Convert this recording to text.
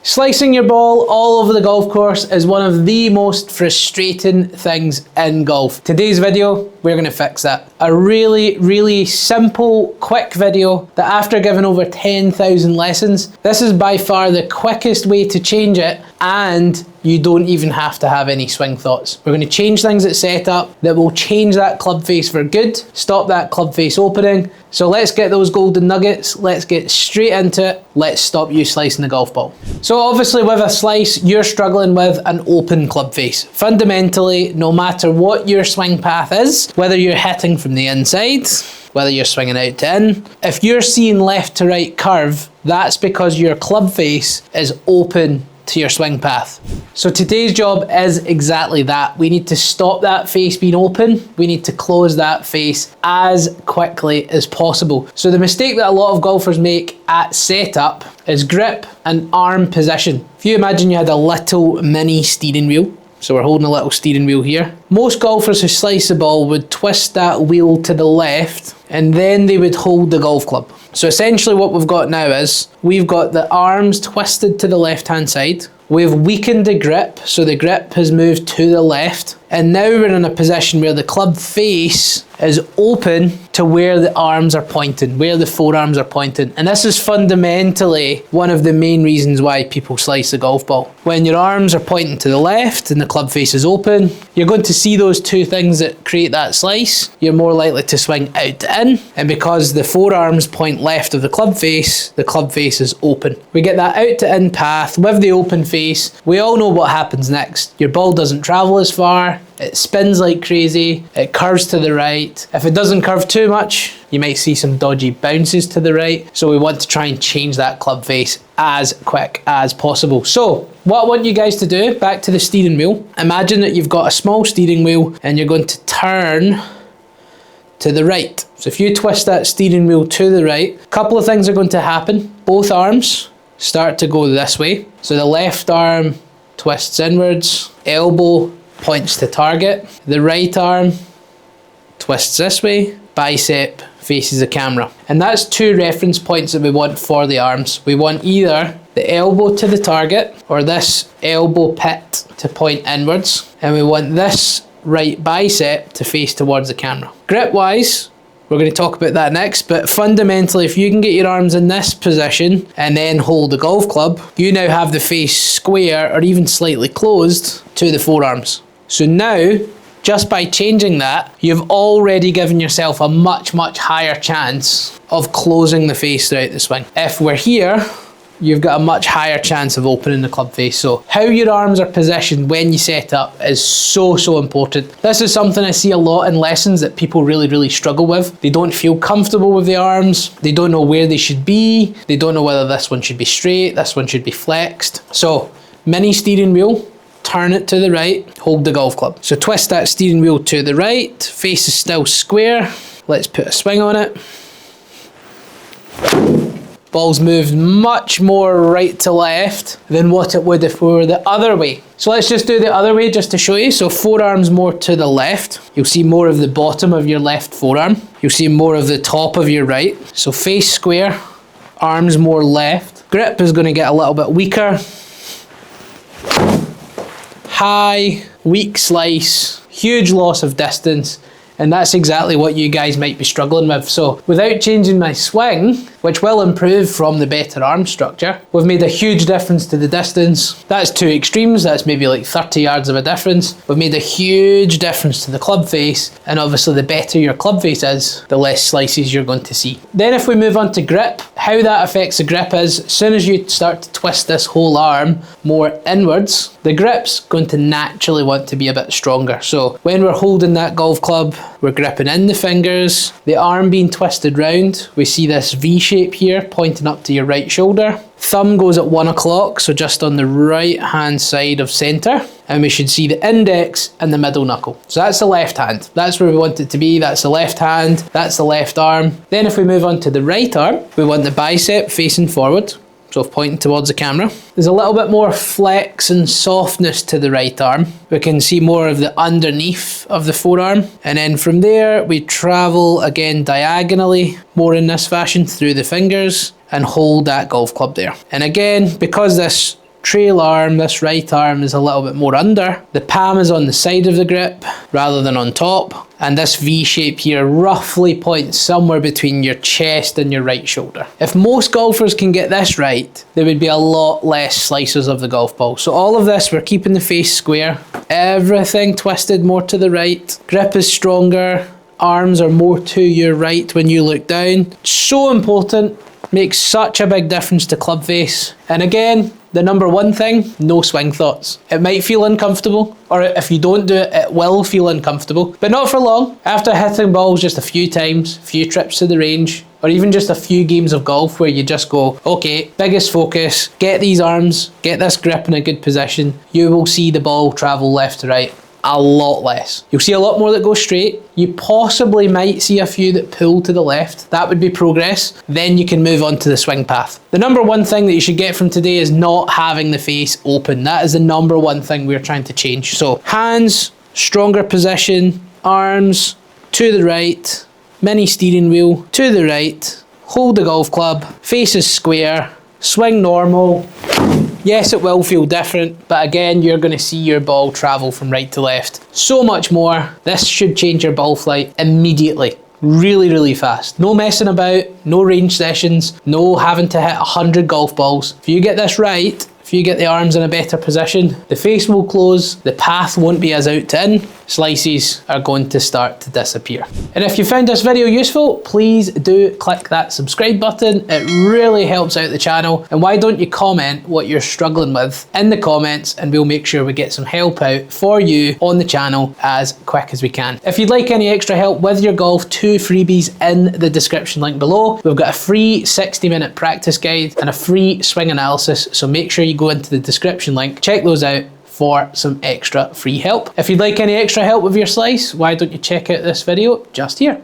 Slicing your ball all over the golf course is one of the most frustrating things in golf. Today's video, we're going to fix that. A really simple, quick video that after giving over 10,000 lessons, this is by far the quickest way to change it, and you don't even have to have any swing thoughts. We're going to change things at setup that will change that club face for good, stop that club face opening. So let's get those golden nuggets, let's get straight into it, let's stop you slicing the golf ball. So obviously with a slice, you're struggling with an open club face. Fundamentally, no matter what your swing path is, whether you're hitting from the inside, whether you're swinging out to in, if you're seeing left to right curve, that's because your club face is open to your swing path. So today's job is exactly that. We need to stop that face being open. We need to close that face as quickly as possible. So the mistake that a lot of golfers make at setup is grip and arm position. If you imagine you had a little mini steering wheel, so we're holding a little steering wheel here. Most golfers who slice the ball would twist that wheel to the left and then they would hold the golf club. So essentially what we've got now is we've got the arms twisted to the left-hand side. We've weakened the grip, so the grip has moved to the left. And now we're in a position where the club face is open to where the arms are pointing, where the forearms are pointing. And this is fundamentally one of the main reasons why people slice the golf ball. When your arms are pointing to the left and the club face is open, you're going to see those two things that create that slice. You're more likely to swing out to in. And because the forearms point left of the club face is open. We get that out to in path with the open face. We all know what happens next. Your ball doesn't travel as far. It spins like crazy, it curves to the right. If it doesn't curve too much, you might see some dodgy bounces to the right. So we want to try and change that club face as quick as possible. So what I want you guys to do, back to the steering wheel, imagine that you've got a small steering wheel and you're going to turn to the right. So if you twist that steering wheel to the right, a couple of things are going to happen. Both arms start to go this way. So the left arm twists inwards, elbow points to target, the right arm twists this way, bicep faces the camera. And that's two reference points that we want for the arms. We want either the elbow to the target or this elbow pit to point inwards, and we want this right bicep to face towards the camera. Grip wise, we're going to talk about that next, but fundamentally if you can get your arms in this position and then hold the golf club, you now have the face square or even slightly closed to the forearms. So now, just by changing that, you've already given yourself a much higher chance of closing the face throughout the swing. If we're here, you've got a much higher chance of opening the club face. So how your arms are positioned when you set up is so important. This is something I see a lot in lessons that people really struggle with. They don't feel comfortable with the arms. They don't know where they should be. They don't know whether this one should be straight, this one should be flexed. So mini steering wheel, turn it to the right, hold the golf club. So twist that steering wheel to the right, face is still square. Let's put a swing on it. Ball's moved much more right to left than what it would if we were the other way. So let's just do the other way just to show you. So forearms more to the left. You'll see more of the bottom of your left forearm. You'll see more of the top of your right. So face square, arms more left. Grip is going to get a little bit weaker. High, weak slice, huge loss of distance, and that's exactly what you guys might be struggling with. So without changing my swing, which will improve from the better arm structure, we've made a huge difference to the distance. That's two extremes, that's maybe like 30 yards of a difference. We've made a huge difference to the club face, and obviously the better your club face is, the less slices you're going to see. Then if we move on to grip, how that affects the grip is, as soon as you start to twist this whole arm more inwards, the grip's going to naturally want to be a bit stronger. So when we're holding that golf club, we're gripping in the fingers, the arm being twisted round, we see this V shape here pointing up to your right shoulder. Thumb goes at 1 o'clock, so just on the right hand side of center, and we should see the index and the middle knuckle. So that's the left hand. That's where we want it to be. That's the left hand, that's the left arm. Then if we move on to the right arm, we want the bicep facing forward, so pointing towards the camera. There's a little bit more flex and softness to the right arm. We can see more of the underneath of the forearm. And then from there, we travel again diagonally, more in this fashion, through the fingers, and hold that golf club there. And again, because this trail arm, this right arm is a little bit more under. The palm is on the side of the grip rather than on top. And this V shape here roughly points somewhere between your chest and your right shoulder. If most golfers can get this right, there would be a lot less slices of the golf ball. So all of this, we're keeping the face square, everything twisted more to the right, grip is stronger, arms are more to your right when you look down. So important, makes such a big difference to club face. And again, the number one thing, no swing thoughts. It might feel uncomfortable, or if you don't do it, it will feel uncomfortable, but not for long. After hitting balls just a few times, a few trips to the range, or even just a few games of golf where you just go, okay, biggest focus, get these arms, get this grip in a good position, you will see the ball travel left to right a lot less. You'll see a lot more that go straight. You possibly might see a few that pull to the left. That would be progress. Then you can move on to the swing path. The number one thing that you should get from today is not having the face open. That is the number one thing we're trying to change. So hands, stronger position, arms to the right, mini steering wheel to the right, hold the golf club, face is square, swing normal. Yes, it will feel different, but again, you're going to see your ball travel from right to left so much more. This should change your ball flight immediately. Really, really fast. No messing about, no range sessions, no having to hit 100 golf balls. If you get this right, if you get the arms in a better position, the face will close, the path won't be as out to in, slices are going to start to disappear. And if you found this video useful, please do click that subscribe button. It really helps out the channel. And why don't you comment what you're struggling with in the comments, and we'll make sure we get some help out for you on the channel as quick as we can. If you'd like any extra help with your golf, 2 freebies in the description link below. We've got a free 60-minute practice guide and a free swing analysis, so make sure you go into the description link, check those out for some extra free help. If you'd like any extra help with your slice, why don't you check out this video just here.